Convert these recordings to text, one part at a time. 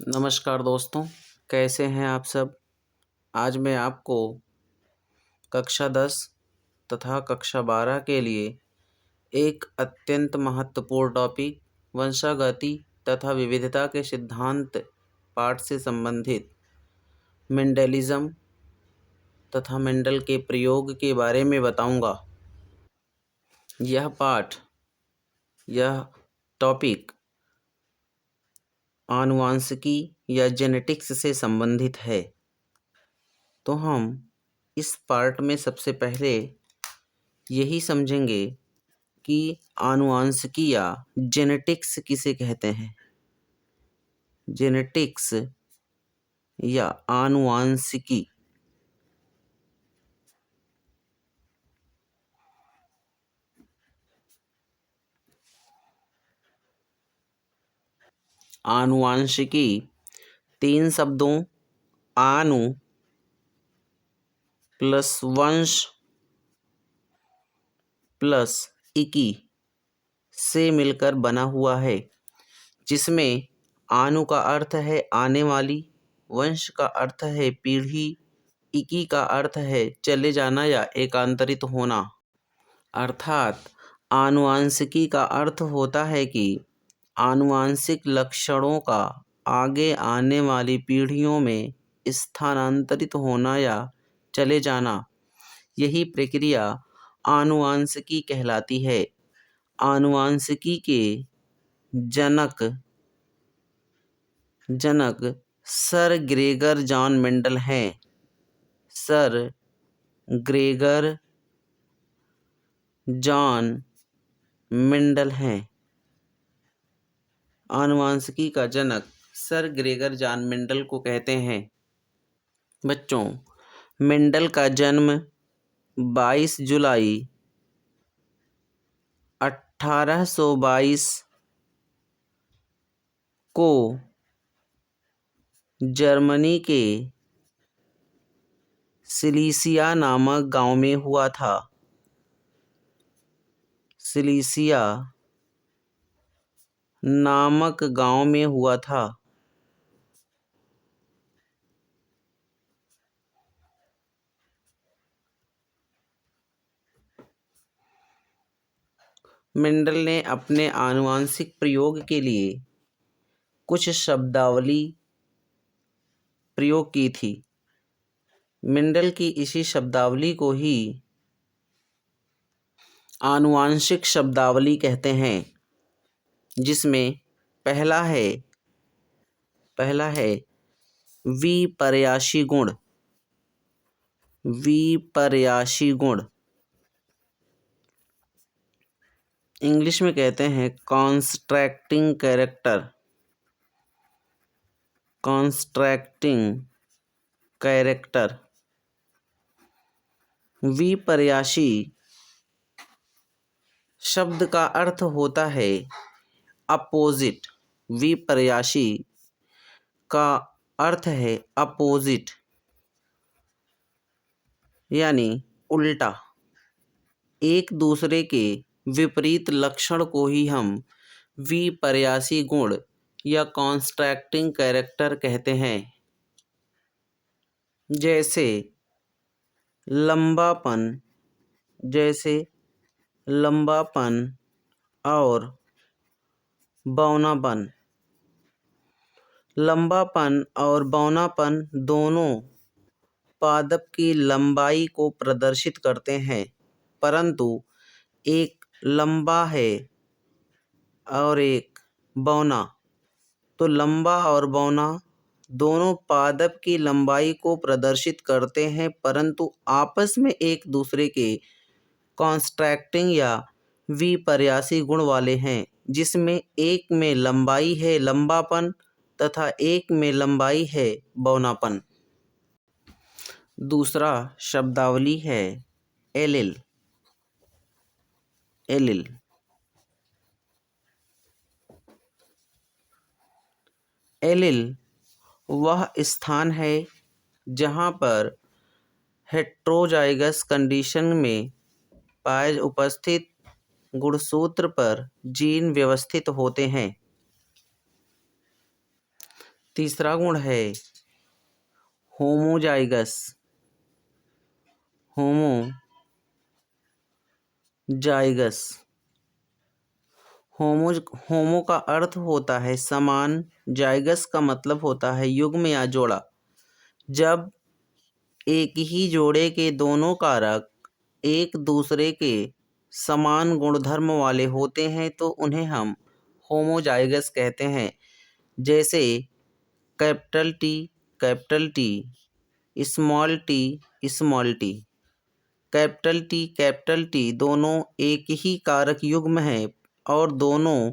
नमस्कार दोस्तों, कैसे हैं आप सब। आज मैं आपको कक्षा 10 तथा कक्षा 12 के लिए एक अत्यंत महत्वपूर्ण टॉपिक वंशागति तथा विविधता के सिद्धांत पाठ से संबंधित मेंडेलिज्म तथा मेंडल के प्रयोग के बारे में बताऊंगा। यह टॉपिक आनुवांशिकी या जेनेटिक्स से संबंधित है। तो हम इस पार्ट में सबसे पहले यही समझेंगे कि आनुवांशिकी या जेनेटिक्स किसे कहते हैं। जेनेटिक्स या आनुवांशिकी आनुवांशिकी 3 शब्दों आनु प्लस वंश प्लस इकी से मिलकर बना हुआ है, जिसमें आनु का अर्थ है आने वाली, वंश का अर्थ है पीढ़ी, इकी का अर्थ है चले जाना या एकांतरित होना। अर्थात आनुवांशिकी का अर्थ होता है कि आनुवांशिक लक्षणों का आगे आने वाली पीढ़ियों में स्थानांतरित होना या चले जाना। यही प्रक्रिया आनुवांशिकी कहलाती है। आनुवांशिकी के जनक सर ग्रेगर जॉन मेंडल हैं। सर ग्रेगर जॉन मेंडल हैं। आनुवांशिकी का जनक सर ग्रेगर जॉन मेंडल को कहते हैं। बच्चों, मेंडल का जन्म 22 जुलाई 1822 को जर्मनी के सिलीसिया नामक गांव में हुआ था। सिलीसिया नामक गांव में हुआ था। मेंडल ने अपने आनुवांशिक प्रयोग के लिए कुछ शब्दावली प्रयोग की थी। मेंडल की इसी शब्दावली को ही आनुवांशिक शब्दावली कहते हैं, जिसमें पहला है विपर्यासी गुण। विपर्यासी गुण इंग्लिश में कहते हैं कॉन्स्ट्रैक्टिंग कैरेक्टर। कॉन्स्ट्रैक्टिंग कैरेक्टर। विपर्यासी शब्द का अर्थ होता है अपोजिट। विपर्यासी का अर्थ है अपोजिट, यानी उल्टा। एक दूसरे के विपरीत लक्षण को ही हम विपर्यासी गुण या कॉन्स्ट्रैक्टिंग कैरेक्टर कहते हैं। जैसे लंबापन और बौनापन। लंबापन और बौनापन दोनों पादप की लंबाई को प्रदर्शित करते हैं, परंतु एक लंबा है और एक बौना। तो लंबा और बौना दोनों पादप की लंबाई को प्रदर्शित करते हैं, परंतु आपस में एक दूसरे के कॉन्स्ट्रैक्टिंग या विपर्यासी गुण वाले हैं, जिसमें एक में लंबाई है लंबापन तथा एक में लंबाई है बौनापन। दूसरा शब्दावली है एलिल। एलिल एलिल वह स्थान है जहाँ पर हेट्रोजाइगस कंडीशन में पाए उपस्थित गुणसूत्र पर जीन व्यवस्थित होते हैं। तीसरा गुण है होमोजाइगस। होमोजाइगस, होमो का अर्थ होता है समान, जाइगस का मतलब होता है युग्म या जोड़ा। जब एक ही जोड़े के दोनों कारक एक दूसरे के समान गुणधर्म वाले होते हैं तो उन्हें हम होमोजाइगस कहते हैं। जैसे capital T, small T. Capital T दोनों एक ही कारक युग्म हैं और दोनों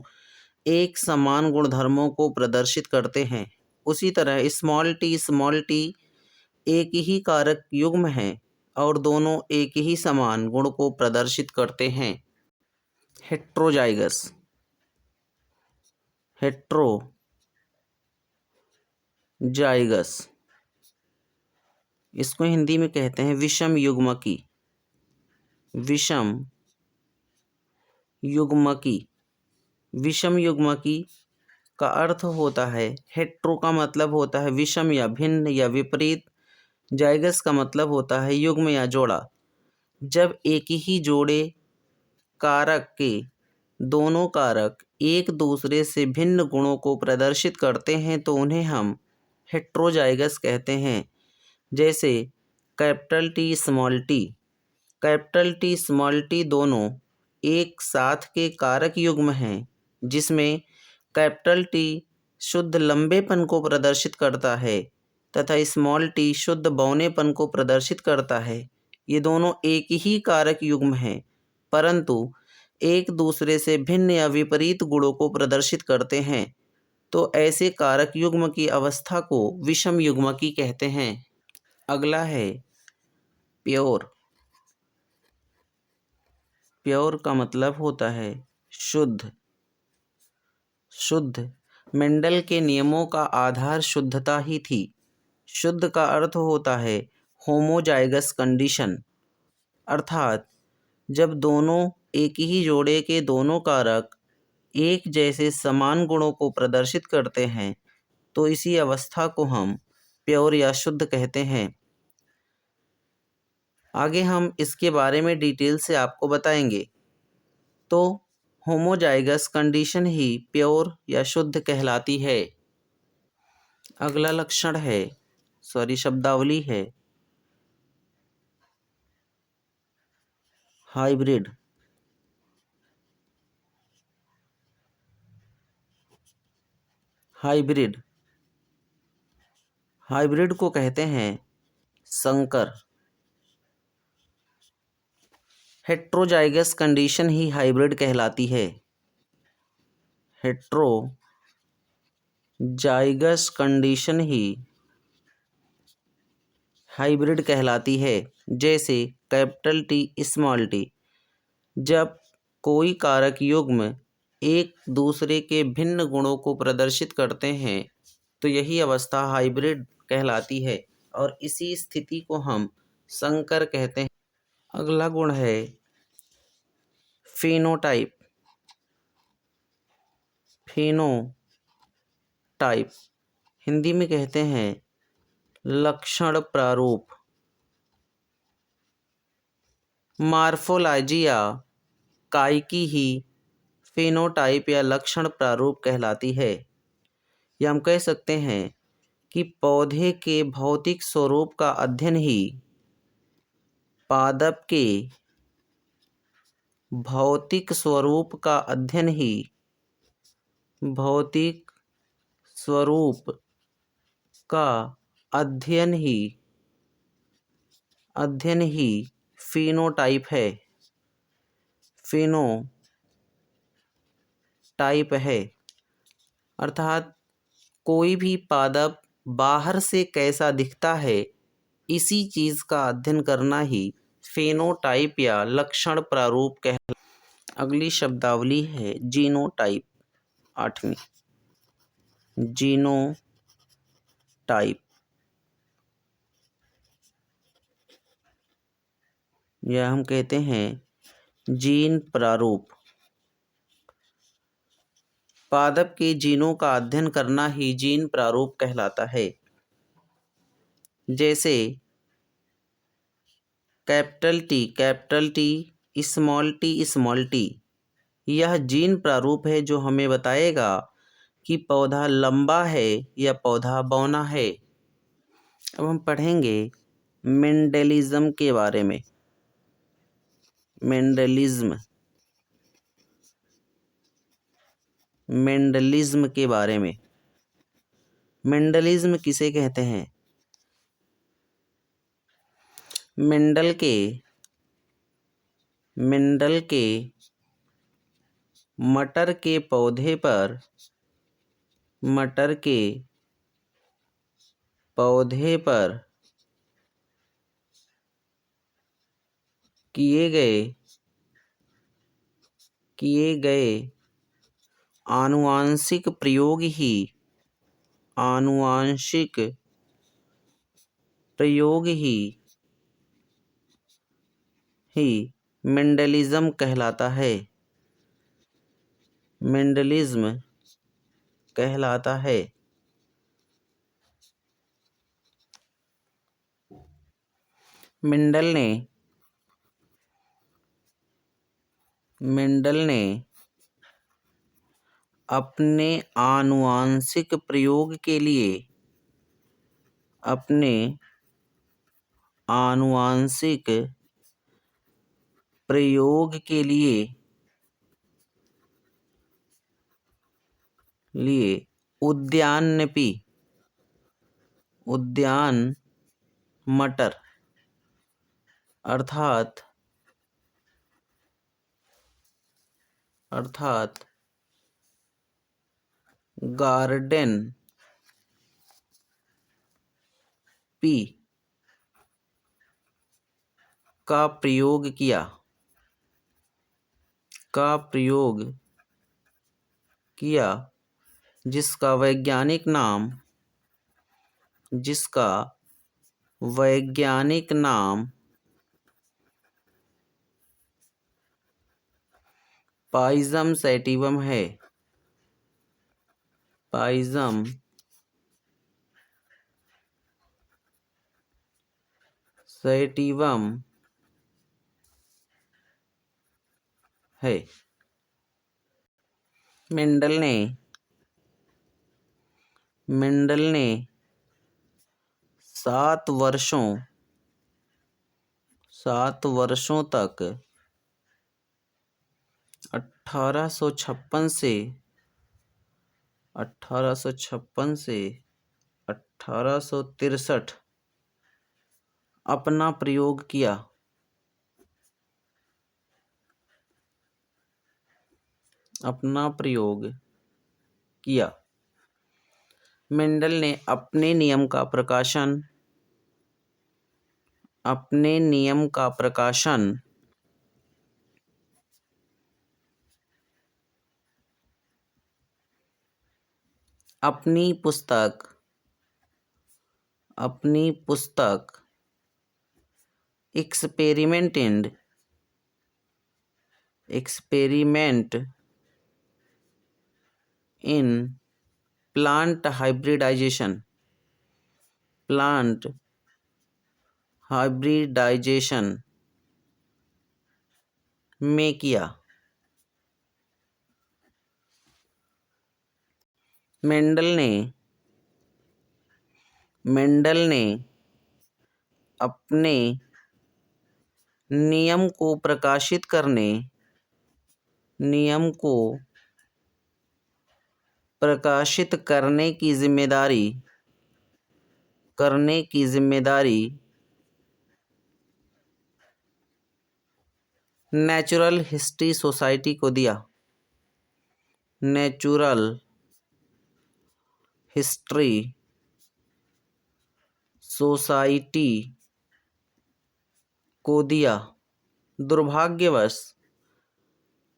एक समान गुणधर्मों को प्रदर्शित करते हैं। उसी तरह स्मॉल टी एक ही कारक युग्म हैं और दोनों एक ही समान गुण को प्रदर्शित करते हैं। हेट्रोजाइगस, इसको हिंदी में कहते हैं विषम युग्मकी। विषम युग्मकी का अर्थ होता है, हेट्रो का मतलब होता है विषम या भिन्न या विपरीत, जाइगस का मतलब होता है युग्म या जोड़ा। जब एक ही जोड़े कारक के दोनों कारक एक दूसरे से भिन्न गुणों को प्रदर्शित करते हैं तो उन्हें हम हेट्रोजाइगस कहते हैं। जैसे कैपिटल टी स्मॉल टी दोनों एक साथ के कारक युग्म हैं जिसमें कैपिटल टी शुद्ध लंबेपन को प्रदर्शित करता है तथा स्मॉल टी शुद्ध बौनेपन को प्रदर्शित करता है। ये दोनों एक ही कारक युग्म हैं परंतु एक दूसरे से भिन्न या विपरीत गुणों को प्रदर्शित करते हैं तो ऐसे कारक युग्म की अवस्था को विषम युग्मकी कहते हैं। अगला है प्योर। प्योर का मतलब होता है शुद्ध। मेंडल के नियमों का आधार शुद्धता ही थी। शुद्ध का अर्थ होता है होमोजाइगस कंडीशन, अर्थात जब दोनों एक ही जोड़े के दोनों कारक एक जैसे समान गुणों को प्रदर्शित करते हैं तो इसी अवस्था को हम प्योर या शुद्ध कहते हैं। आगे हम इसके बारे में डिटेल से आपको बताएंगे। तो होमोजाइगस कंडीशन ही प्योर या शुद्ध कहलाती है। अगला लक्षण है शब्दावली है हाइब्रिड। हाइब्रिड को कहते हैं संकर। हेट्रोजाइगस कंडीशन ही हाइब्रिड कहलाती है। हेट्रोजाइगस कंडीशन ही हाइब्रिड कहलाती है। जैसे कैपिटल टी स्मॉल टी, जब कोई कारक युग्म एक दूसरे के भिन्न गुणों को प्रदर्शित करते हैं तो यही अवस्था हाइब्रिड कहलाती है और इसी स्थिति को हम संकर कहते हैं। अगला गुण है फेनोटाइप। हिंदी में कहते हैं लक्षण प्रारूप। मार्फोलॉजी या काइकी ही फेनोटाइप या लक्षण प्रारूप कहलाती है। या हम कह सकते हैं कि पौधे के भौतिक स्वरूप का अध्ययन ही पादप के भौतिक स्वरूप का अध्ययन ही फेनोटाइप है। अर्थात कोई भी पादप बाहर से कैसा दिखता है इसी चीज का अध्ययन करना ही फेनोटाइप या लक्षण प्रारूप कहलाता। अगली शब्दावली है जीनोटाइप। 8वीं जीनोटाइप, यह हम कहते हैं जीन प्रारूप। पादप के जीनों का अध्ययन करना ही जीन प्रारूप कहलाता है। जैसे कैपिटल टी, स्मॉल टी, यह जीन प्रारूप है जो हमें बताएगा कि पौधा लंबा है या पौधा बौना है। अब हम पढ़ेंगे मेंडेलिज्म के बारे में। मेंडलिज्म के बारे में। मेंडलिज्म किसे कहते हैं? मेंडल के मटर के पौधे पर किए गए आनुवांशिक प्रयोग ही मेंडलिज्म कहलाता है। मेंडल ने अपने आनुवांशिक प्रयोग के लिए उद्यान मटर अर्थात गार्डन पी का प्रयोग किया, जिसका वैज्ञानिक नाम पाइजम सैटिवम है। मेंडल ने 7 वर्षों तक 1856 से 1863 अपना प्रयोग किया। मेंडल ने अपने नियम का प्रकाशन अपनी पुस्तक एक्सपेरिमेंट इन प्लांट हाइब्रिडाइजेशन में किया। मेंडल ने अपने नियम को प्रकाशित करने की जिम्मेदारी नेचुरल हिस्ट्री सोसाइटी को दिया। दुर्भाग्यवश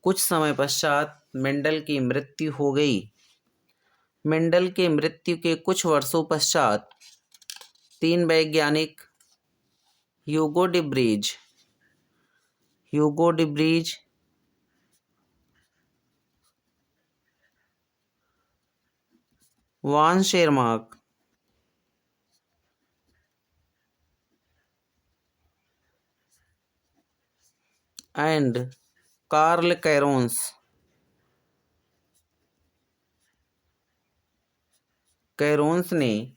कुछ समय पश्चात मेंडल की मृत्यु हो गई। मेंडल के मृत्यु के कुछ वर्षों पश्चात 3 वैज्ञानिक Hugo de Vries, von Tschermak and Carl Correns ने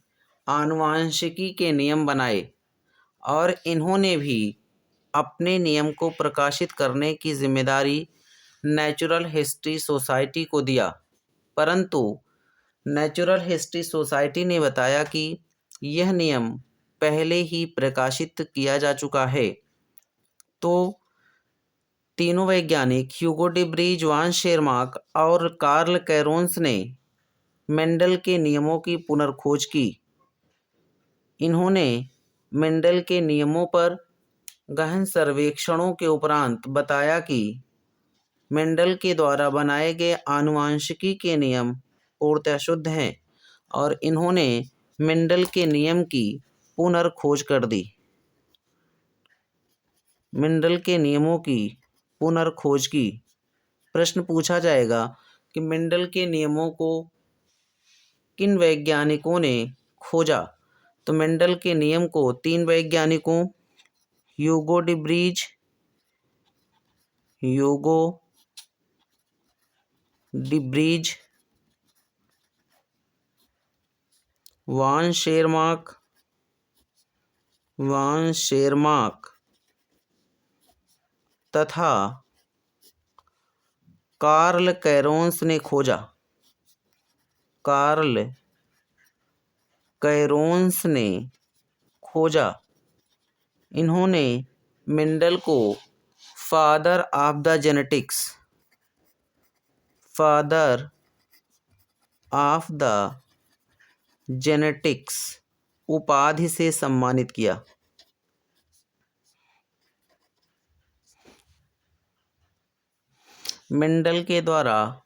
आनुवांशिकी के नियम बनाए और इन्होंने भी अपने नियम को प्रकाशित करने की जिम्मेदारी नेचुरल हिस्ट्री सोसाइटी को दिया, परंतु नेचुरल हिस्ट्री सोसाइटी ने बताया कि यह नियम पहले ही प्रकाशित किया जा चुका है। तो तीनों वैज्ञानिक ह्यूगो डी ब्रीज, वान शेरमार्क और कार्ल कैरोन्स ने मेंडल के नियमों की पुनर्खोज की। इन्होंने मेंडल के नियमों पर गहन सर्वेक्षणों के उपरांत बताया कि मेंडल के द्वारा बनाए गए आनुवांशिकी के नियम पूर्णतः शुद्ध हैं और इन्होंने मेंडल के नियम की पुनर्खोज कर दी। मेंडल के नियमों की पुनर्खोज की। प्रश्न पूछा जाएगा कि मेंडल के नियमों को किन वैज्ञानिकों ने खोजा। तो मेंडल के नियम को 3 वैज्ञानिकों ह्यूगो डी ब्रीज, वान शेरमार्क तथा कार्ल कैरोन्स ने खोजा। कार्ल कैरोन्स ने खोजा। इन्होंने मेंडल को फादर ऑफ द जेनेटिक्स उपाधि से सम्मानित किया। मेंडल के द्वारा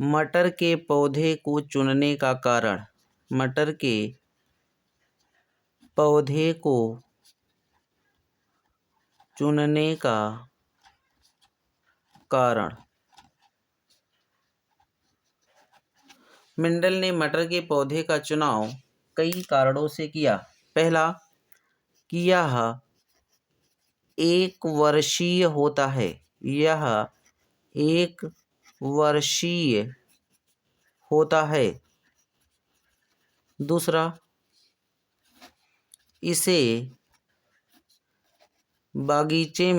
मटर के पौधे को चुनने का कारण, मटर के पौधे को चुनने का कारण। मेंडल ने मटर के पौधे का चुनाव कई कारणों से किया। पहला कि यह एक वर्षीय होता है। यह एक वर्षीय होता है। दूसरा, इसे बागीचे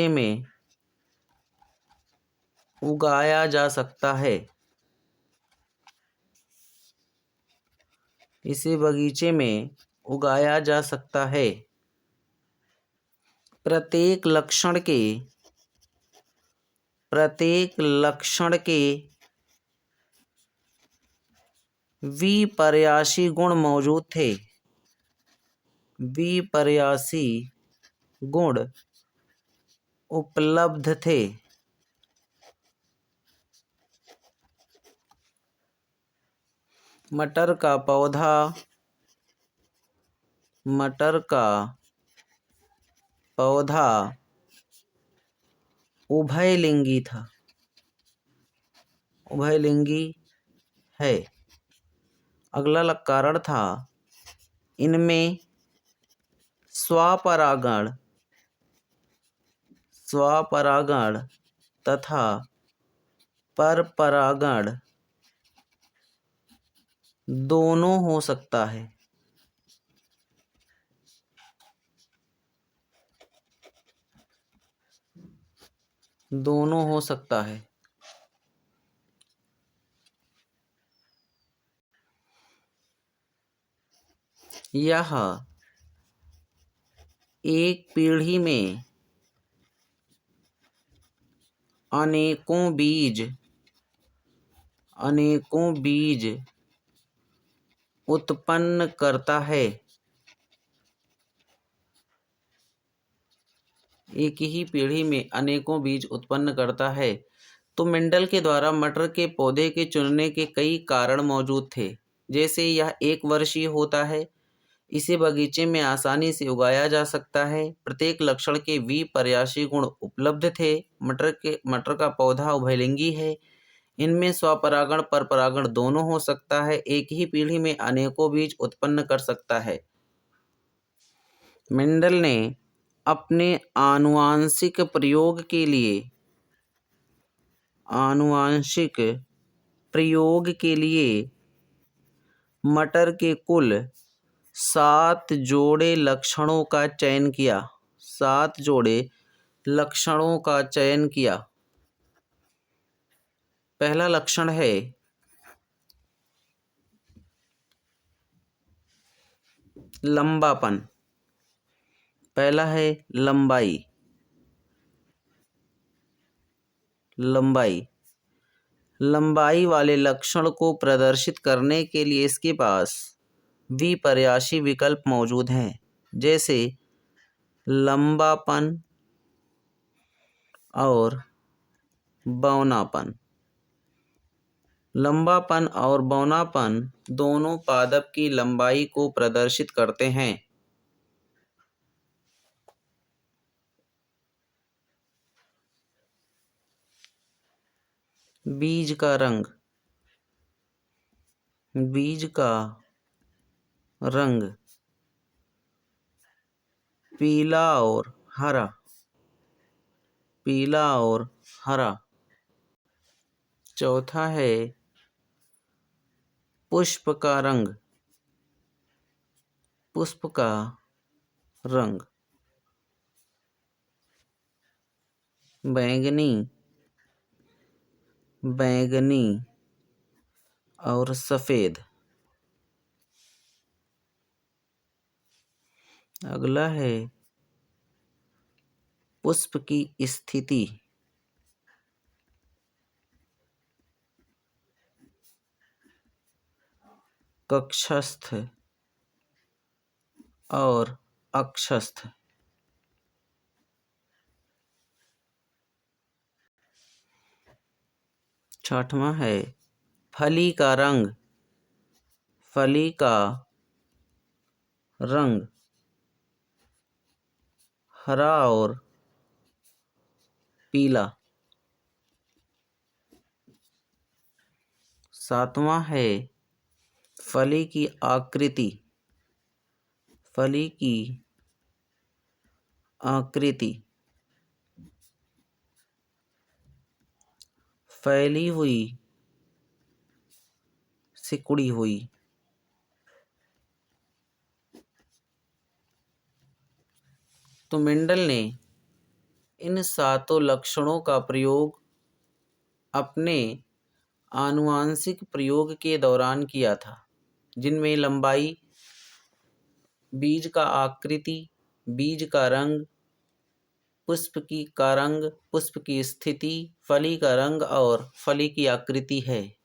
में उगाया जा सकता है। इसे बगीचे में उगाया जा सकता है। प्रत्येक लक्षण के विपर्यासी गुण मौजूद थे। विपर्यासी गुण उपलब्ध थे। मटर का पौधा उभयलिंगी था, उभयलिंगी है। अगला कारण था इनमें स्वपरागण तथा परपरागण दोनों हो सकता है। दोनों हो सकता है। यह एक पीढ़ी में अनेकों बीज उत्पन्न करता है। एक ही पीढ़ी में अनेकों बीज उत्पन्न करता है। तो मेंडल के द्वारा मटर के पौधे के चुनने के कई कारण मौजूद थे। जैसे यह एक वर्षीय होता है, इसे बगीचे में आसानी से उगाया जा सकता है। प्रत्येक लक्षण के विपर्यासी गुण उपलब्ध थे। मटर का पौधा उभयलिंगी है। इनमें स्वपरागण परपरागण दोनों हो सकता है। एक ही पीढ़ी में अनेकों बीज उत्पन्न कर सकता है। मेंडल ने अपने आनुवांशिक प्रयोग के लिए मटर के कुल 7 जोड़े लक्षणों का चयन किया। 7 जोड़े लक्षणों का चयन किया। पहला लक्षण है लंबापन। पहला है लंबाई। लंबाई वाले लक्षण को प्रदर्शित करने के लिए इसके पास विपर्यासी विकल्प मौजूद हैं, जैसे लंबापन और बौनापन। लंबापन और बौनापन दोनों पादप की लंबाई को प्रदर्शित करते हैं। बीज का रंग पीला और हरा। चौथा है पुष्प का रंग बैंगनी और सफेद। अगला है पुष्प की स्थिति। कक्षस्थ और अक्षस्थ। छठवां है फली का रंग हरा और पीला। सातवां है फली की आकृति। फैली हुई, सिकुड़ी हुई। तो मेंडल ने इन 7 लक्षणों का प्रयोग अपने आनुवांशिक प्रयोग के दौरान किया था, जिनमें लंबाई, बीज का आकृति, बीज का रंग, पुष्प की स्थिति, फली का रंग और फली की आकृति है।